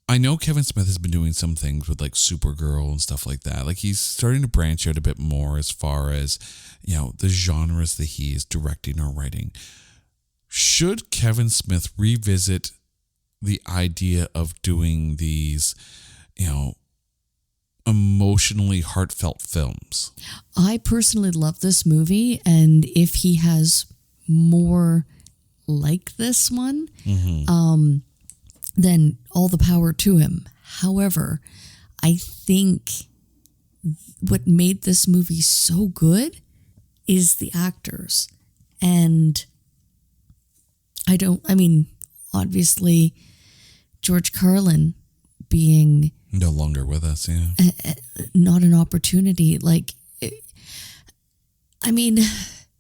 I know Kevin Smith has been doing some things with like Supergirl and stuff like that. Like he's starting to branch out a bit more as far as, the genres that he is directing or writing. Should Kevin Smith revisit the idea of doing these, emotionally heartfelt films? I personally love this movie, and if he has more like this one, then all the power to him. However, I think what made this movie so good is the actors. And obviously, George Carlin being no longer with us, not an opportunity.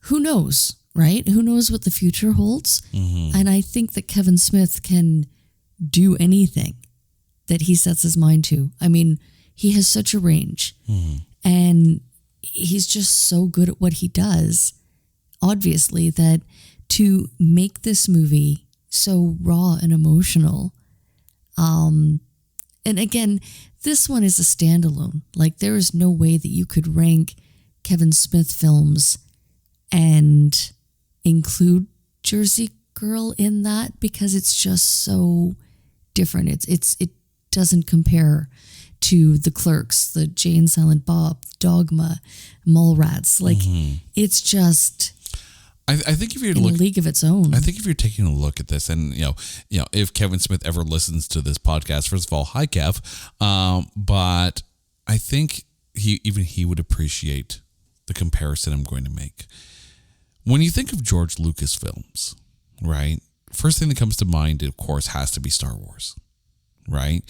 Who knows, right? Who knows what the future holds? And I think that Kevin Smith can do anything that he sets his mind to. He has such a range, and he's just so good at what he does, obviously, that to make this movie so raw and emotional. And again, this one is a standalone. There is no way that you could rank Kevin Smith films and include Jersey Girl in that because it's just so different. It doesn't compare to The Clerks, the Jay and Silent Bob, Dogma, Mallrats. It's just I think if you're in a league of its own. I think if you're taking a look at this, and if Kevin Smith ever listens to this podcast, first of all, hi Kev, but I think he would appreciate the comparison I'm going to make. When you think of George Lucas films, right? First thing that comes to mind, of course, has to be Star Wars, right?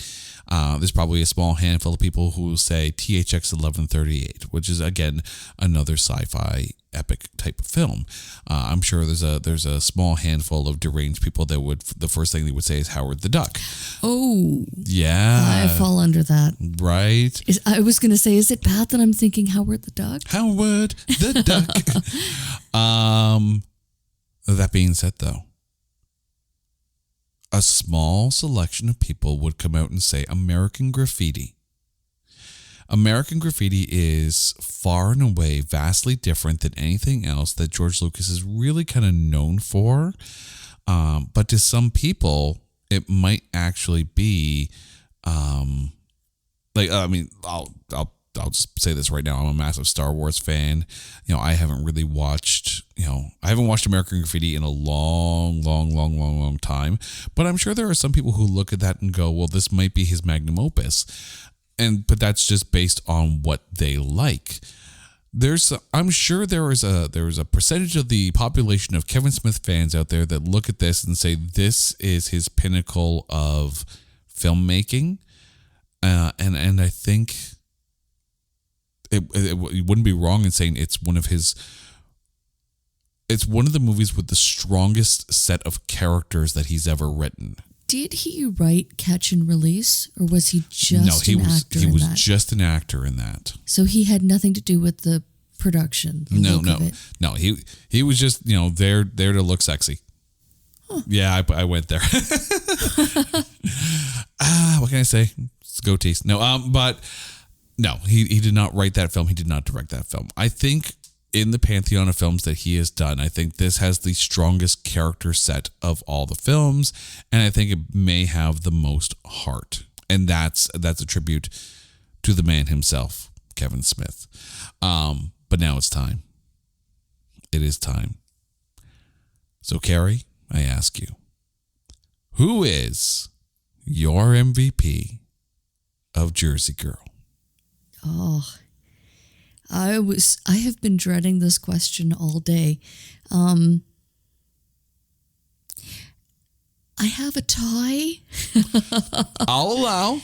There's probably a small handful of people who say THX 1138, which is again another sci-fi epic type of film. I'm sure there's a small handful of deranged people that would, the first thing they would say is Howard the Duck. Oh, yeah, I fall under that. Right. I was going to say, is it bad that I'm thinking Howard the Duck? Howard the Duck. That being said, though, a small selection of people would come out and say American Graffiti. American Graffiti is far and away vastly different than anything else that George Lucas is really kind of known for. But to some people, it might actually be, I'll just say this right now. I'm a massive Star Wars fan. I haven't really watched, I haven't watched American Graffiti in a long time. But I'm sure there are some people who look at that and go, well, this might be his magnum opus. But that's just based on what they like. I'm sure there is a percentage of the population of Kevin Smith fans out there that look at this and say this is his pinnacle of filmmaking, and I think it wouldn't be wrong in saying it's one of the movies with the strongest set of characters that he's ever written. Did he write Catch and Release, or was he just an actor in that? He was just an actor in that. So he had nothing to do with the production. No. He was just there to look sexy. Huh. Yeah, I went there. What can I say? It's goatees. No, but no, he did not write that film. He did not direct that film. I think in the pantheon of films that he has done, I think this has the strongest character set of all the films, and I think it may have the most heart. And that's a tribute to the man himself, Kevin Smith. But now it's time. It is time. So, Carrie, I ask you, who is your MVP of Jersey Girl? Oh, I have been dreading this question all day. I have a tie. I'll allow.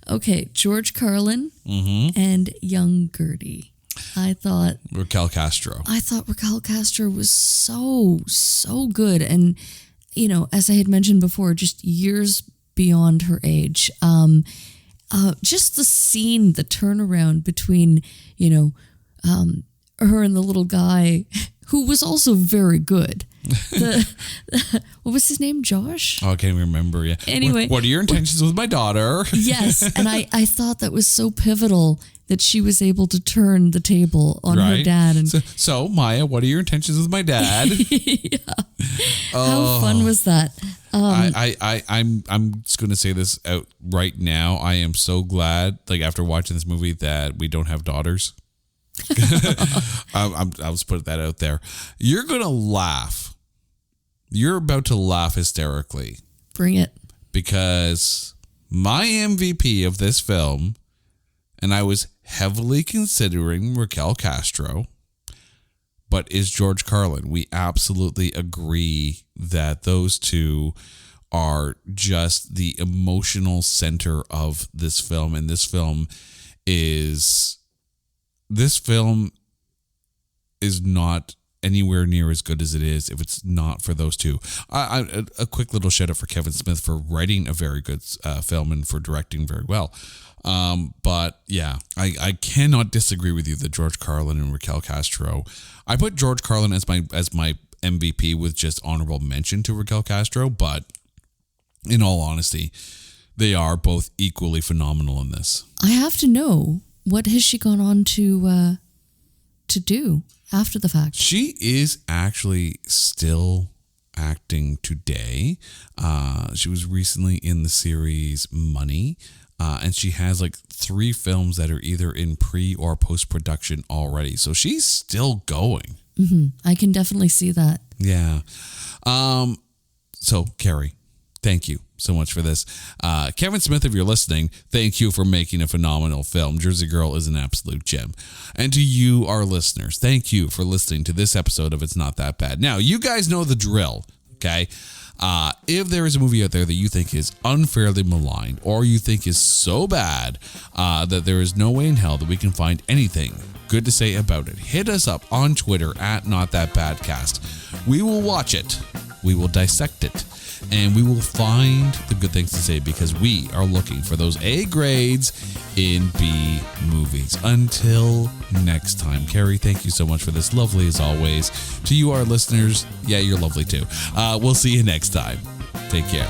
Okay, George Carlin and young Gertie. I thought Raquel Castro. Raquel Castro was so good, and as I had mentioned before, just years beyond her age. Just the scene, the turnaround between her and the little guy, who was also very good. What was his name? Josh? Oh, I can't even remember. Yeah. Anyway. What are your intentions with my daughter? Yes. And I thought that was so pivotal that she was able to turn the table on her dad. And so, Maya, what are your intentions with my dad? Yeah. How fun was that? I'm just going to say this out right now. I am so glad, after watching this movie, that we don't have daughters. I'll just put that out there. You're going to laugh. You're about to laugh hysterically. Bring it. Because my MVP of this film, and I was heavily considering Raquel Castro, but is George Carlin. We absolutely agree that those two are just the emotional center of this film, and this film is not anywhere near as good as it is if it's not for those two. A quick little shout out for Kevin Smith for writing a very good film and for directing very well. But yeah, I cannot disagree with you that George Carlin and Raquel Castro. I put George Carlin as my MVP with just honorable mention to Raquel Castro, but in all honesty, they are both equally phenomenal in this. I have to know, what has she gone on to do after the fact? She is actually still acting today. She was recently in the series Money, and she has 3 films that are either in pre or post-production already. So she's still going. Mm-hmm. I can definitely see that. Yeah. So, Carrie, thank you so much for this. Kevin Smith, if you're listening, thank you for making a phenomenal film. Jersey Girl is an absolute gem. And to you, our listeners, thank you for listening to this episode of It's Not That Bad. Now, you guys know the drill, okay? If there is a movie out there that you think is unfairly maligned, or you think is so bad that there is no way in hell that we can find anything good to say about it, hit us up on Twitter at NotThatBadcast. We will watch it, we will dissect it, and we will find the good things to say, because we are looking for those A grades in B movies. Until next time, Carrie, thank you so much for this. Lovely as always. To you, our listeners, yeah, you're lovely too. We'll see you next time. Take care.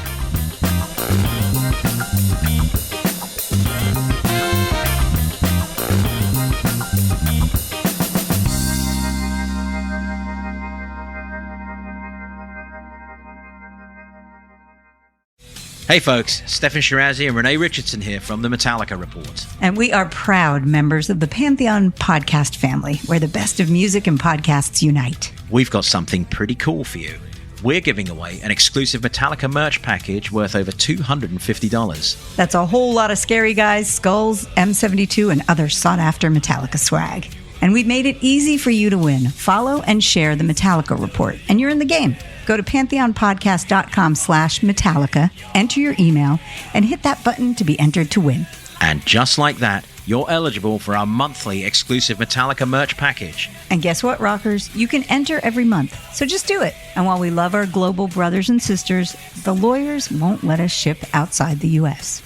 Hey folks, Stefan Shirazi and Renee Richardson here from the Metallica Report. And we are proud members of the Pantheon podcast family, where the best of music and podcasts unite. We've got something pretty cool for you. We're giving away an exclusive Metallica merch package worth over $250. That's a whole lot of Scary Guys, Skulls, M72, and other sought-after Metallica swag. And we've made it easy for you to win. Follow and share the Metallica Report, and you're in the game. Go to pantheonpodcast.com/Metallica, enter your email, and hit that button to be entered to win. And just like that, you're eligible for our monthly exclusive Metallica merch package. And guess what, rockers? You can enter every month, so just do it. And while we love our global brothers and sisters, the lawyers won't let us ship outside the U.S.